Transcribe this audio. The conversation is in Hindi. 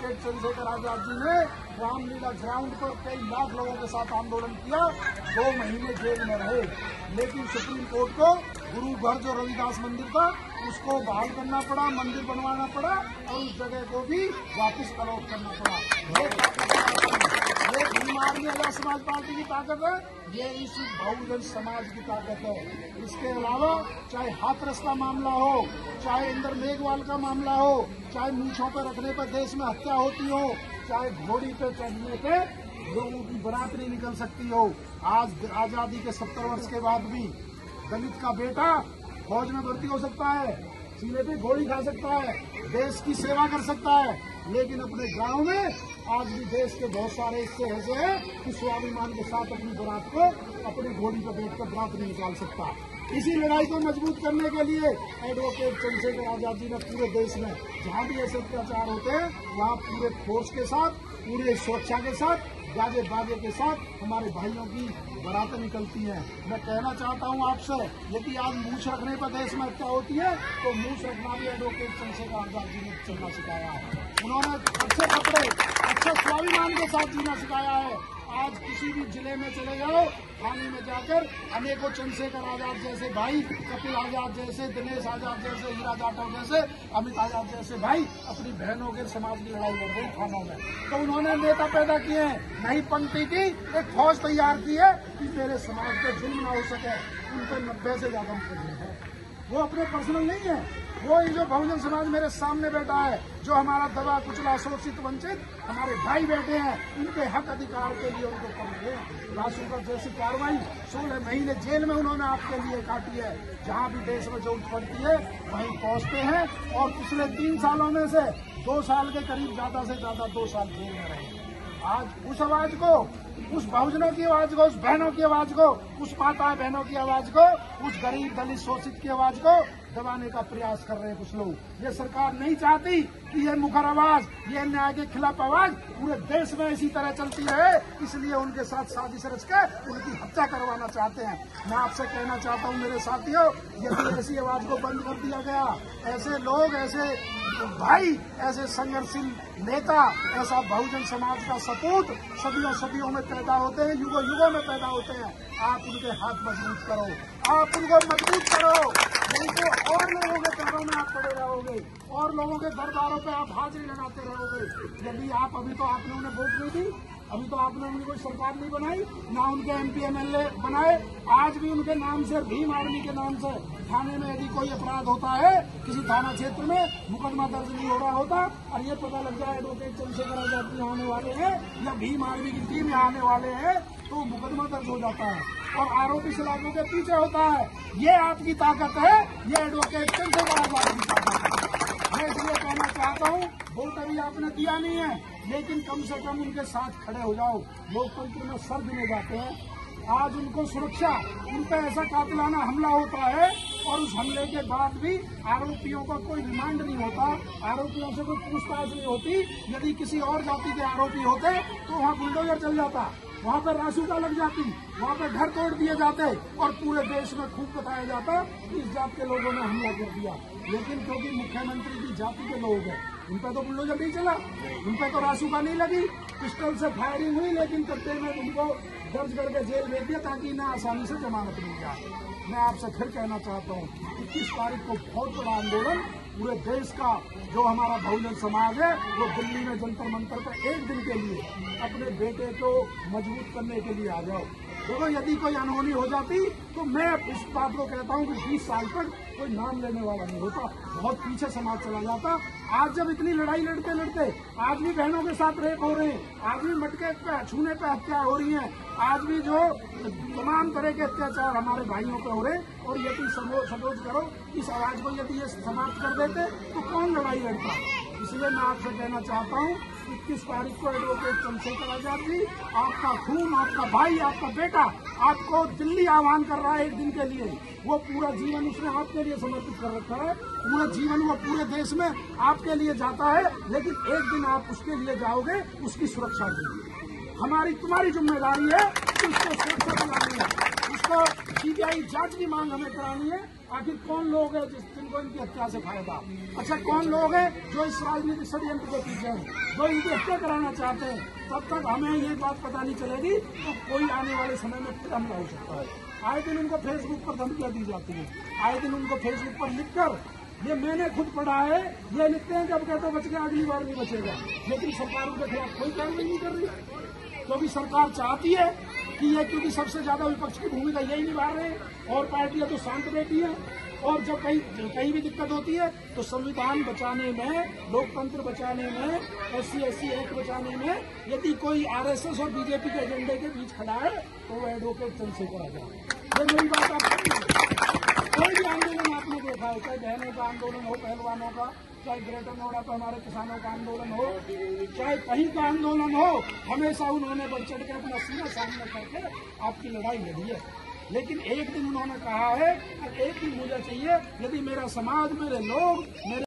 एडवोकेट चंद्रशेखर आजाद जी ने रामलीला ग्राउंड पर कई लाख लोगों के साथ आंदोलन किया, 2 महीने जेल में रहे, लेकिन सुप्रीम कोर्ट को गुरु घर जो रविदास मंदिर था उसको बहाल करना पड़ा, मंदिर बनवाना पड़ा और उस जगह को भी वापस अलॉट करना पड़ा। ये भीम आर्मी आजाद समाज पार्टी की ताकत है, ये इस बहुजन समाज की ताकत है। इसके अलावा चाहे हाथरस का मामला हो, चाहे इंदर मेघवाल का मामला हो, चाहे मूछों पर रखने पर देश में हत्या होती हो, चाहे घोड़ी पे चढ़ने पे लोगों की बारात नहीं निकल सकती हो, आज आजादी के 70 वर्ष के बाद भी दलित का बेटा फौज में भर्ती हो सकता है, सीने पे गोली खा सकता है, देश की सेवा कर सकता है, लेकिन अपने गांव में आज भी देश के बहुत सारे हिस्से ऐसे हैं कि स्वाभिमान के साथ अपनी बारात को अपनी घोड़ी पर बैठकर बारात नहीं निकाल सकता। इसी लड़ाई को मजबूत करने के लिए एडवोकेट चंद्रशेखर आजाद जी ने पूरे देश में जहां भी ऐसे अत्याचार होते हैं वहां पूरे फोर्स के साथ, पूरे सुरक्षा के साथ, गाजे बाजे के साथ हमारे भाइयों की बारातें निकलती हैं। मैं कहना चाहता हूं आपसे, यदि आज मूछ रखने पर देश में हत्या होती है तो मूछ रखना भी एडवोकेट चंद्रशेखर आजाद जी ने चलना सिखाया है। उन्होंने अच्छे कपड़े, अच्छे स्वाभिमान के साथ जीना सिखाया है। आज किसी भी जिले में चले जाओ, थाने में जाकर अनेकों चंद्रशेखर आजाद जैसे भाई, कपिल आजाद जैसे, दिनेश आजाद जैसे, हीरा जाटव जैसे, अमित आजाद जैसे भाई अपनी बहनों के समाज की लड़ाई लड़ रहे हैं थानों में। तो उन्होंने नेता पैदा किए हैं, नई पंक्ति की एक फौज तैयार की है कि मेरे समाज पे जुल्म ना हो सके। उनको 90 से ज्यादा मुकदमे हैं, वो अपने पर्सनल नहीं है, वो जो बहुजन समाज मेरे सामने बैठा है, जो हमारा दबा कुचला शोषित वंचित हमारे भाई बैठे हैं, उनके हक अधिकार के लिए उनको करेंगे। रासू का जैसी कार्रवाई 16 महीने जेल में उन्होंने आपके लिए काटी है। जहां भी देश में जरूरत पड़ती है वहीं पहुंचते हैं और पिछले 3 सालों में से 2 साल के करीब ज्यादा से ज्यादा 2 साल जेल में रहे। आज उस आवाज को, उस बहुजनों की आवाज को, उस बहनों की आवाज को, उस माता बहनों की आवाज को, उस गरीब दलित शोषित की आवाज को दबाने का प्रयास कर रहे हैं कुछ लोग। ये सरकार नहीं चाहती कि ये मुखर आवाज, ये न्याय के खिलाफ आवाज पूरे देश में इसी तरह चलती रहे, इसलिए उनके साथ साजिश रच के उनकी हत्या करवाना चाहते हैं। मैं आपसे कहना चाहता हूं मेरे साथियों, यदि ऐसी आवाज को बंद कर दिया गया, ऐसे लोग, ऐसे भाई, ऐसे संघर्षशील नेता, ऐसा बहुजन समाज का सपूत सदियों सदियों में पैदा होते हैं, युगों युगों में पैदा होते हैं। आप उनके हाथ मजबूत करो, आप उनको मजबूत करो, नहीं तो और लोगों के पैरों में आप पड़े रहोगे और लोगों के दरबारों पे आप हाजिरी लगाते रहोगे। यदि आप अभी तो आपने उन्हें वोट नहीं दी, अभी तो आपने उनकी कोई सरकार नहीं बनाई, ना उनके MP MLA बनाए, आज भी उनके नाम से, भीम आर्मी के नाम से थाने में यदि कोई अपराध होता है, किसी थाना क्षेत्र में मुकदमा दर्ज नहीं हो रहा होता और ये पता लग जाए एडवोकेट चंद्रशेखर आजाद जी आने वाले हैं या भीम आर्मी की टीम यहाँ आने वाले हैं, तो मुकदमा दर्ज हो जाता है और आरोपी सलाखों के पीछे होता है। ये आपकी ताकत है, ये एडवोकेट चंद्रशेखर आजाद की ताकत है। मैं इसलिए कहना चाहता हूँ, वोट अभी आपने दिया नहीं है, लेकिन कम से कम उनके साथ खड़े हो जाओ। लोकतंत्र में सर देने जाते हैं, आज उनको सुरक्षा, उन पर ऐसा कातिलाना हमला होता है और उस हमले के बाद भी आरोपियों का कोई रिमांड नहीं होता, आरोपियों से कोई पूछताछ नहीं होती। यदि किसी और जाति के आरोपी होते तो वहाँ बुलडोजर चल जाता, वहाँ पर रासुका लग जाती, वहाँ पर घर तोड़ दिए जाते और पूरे देश में खूब बताया जाता कि इस जात के लोगों ने हमला कर दिया। लेकिन क्योंकि मुख्यमंत्री की जाति के लोग हैं, उन पर तो बुलडोजर नहीं चला, उन पर तो रासुका नहीं लगी, पिस्टल से फायरिंग हुई, लेकिन कत्ते में उनको दर्ज करके जेल भेज दिया ताकि ना आसानी से जमानत मिल जाए। मैं आपसे फिर कहना चाहता हूँ, 21 तारीख को बहुत बड़ा आंदोलन पूरे देश का, जो हमारा बहुजन समाज है वो दिल्ली में जंतर मंतर पर एक दिन के लिए अपने बेटे को मजबूत करने के लिए आ जाओ। देखो, यदि कोई अनहोनी हो जाती तो मैं इस बात को कहता हूँ कि 20 साल तक कोई नाम लेने वाला नहीं होता, बहुत पीछे समाज चला जाता। आज जब इतनी लड़ाई लड़ते लड़ते आज भी बहनों के साथ रेप हो रहे हैं, आज भी मटके पे छूने पे हत्या हो रही है, आज भी जो तमाम तरह के अत्याचार हमारे भाइयों पे हो रहे हैं, और यदि सपोज करो इस आवाज को यदि ये समाप्त कर देते तो कौन लड़ाई लड़ता। इसलिए मैं आपसे कहना चाहता हूँ, 21 तारीख को एडवोकेट चंद्रशेखर आजाद जी, आपका खून, आपका भाई, आपका बेटा आपको दिल्ली आह्वान कर रहा है एक दिन के लिए। वो पूरा जीवन उसने आपके लिए समर्पित कर रखा है, पूरा जीवन वो पूरे देश में आपके लिए जाता है, लेकिन एक दिन आप उसके लिए जाओगे, उसकी सुरक्षा के लिए। हमारी तुम्हारी जिम्मेदारी है कि उसको सुरक्षा दिलानी है। इसको सीबीआई जांच की मांग हमें करानी है। आखिर कौन लोग हैं जिनको इनकी हत्या से फायदा? अच्छा, कौन लोग हैं जो इस राजनीतिक षड्यंत्र के पीछे हैं, जो इनकी हत्या कराना चाहते हैं? तब तक हमें ये बात पता नहीं चलेगी तो कोई आने वाले समय में फिर हमला हो सकता है। आए दिन उनको फेसबुक पर धमकियां दी जाती हैं, आए दिन उनको फेसबुक पर लिखकर, ये मैंने खुद पढ़ा है, ये लिखते हैं जब कहते बच गया अगली बार नहीं बचेगा। लेकिन सरकार उनके खिलाफ कोई कार्रवाई नहीं कर रही, क्योंकि सरकार चाहती है कि ये, क्योंकि सबसे ज्यादा विपक्ष की भूमिका यही निभा रहे हैं और पार्टियां तो शांत बैठी है। और जब कहीं भी दिक्कत होती है तो संविधान बचाने में, लोकतंत्र बचाने में, SC/ST एक्ट बचाने में यदि कोई RSS और बीजेपी के एजेंडे के बीच खड़ा है तो वो एडवोकेट चंद्रशेखर आजाद। ये मेरी बात आप कोई भी आंदोलन आपने देखा है, चाहे बहनों का आंदोलन हो, पहलवानों का, चाहे ग्रेटर नोएडा पर हमारे किसानों का आंदोलन हो, चाहे कहीं का आंदोलन हो, हमेशा उन्होंने बढ़ चढ़ के अपना सीना सामने करके आपकी लड़ाई लड़ी है। लेकिन एक दिन उन्होंने कहा है कि एक दिन मुझे चाहिए, यदि मेरा समाज, मेरे लोग, मेरे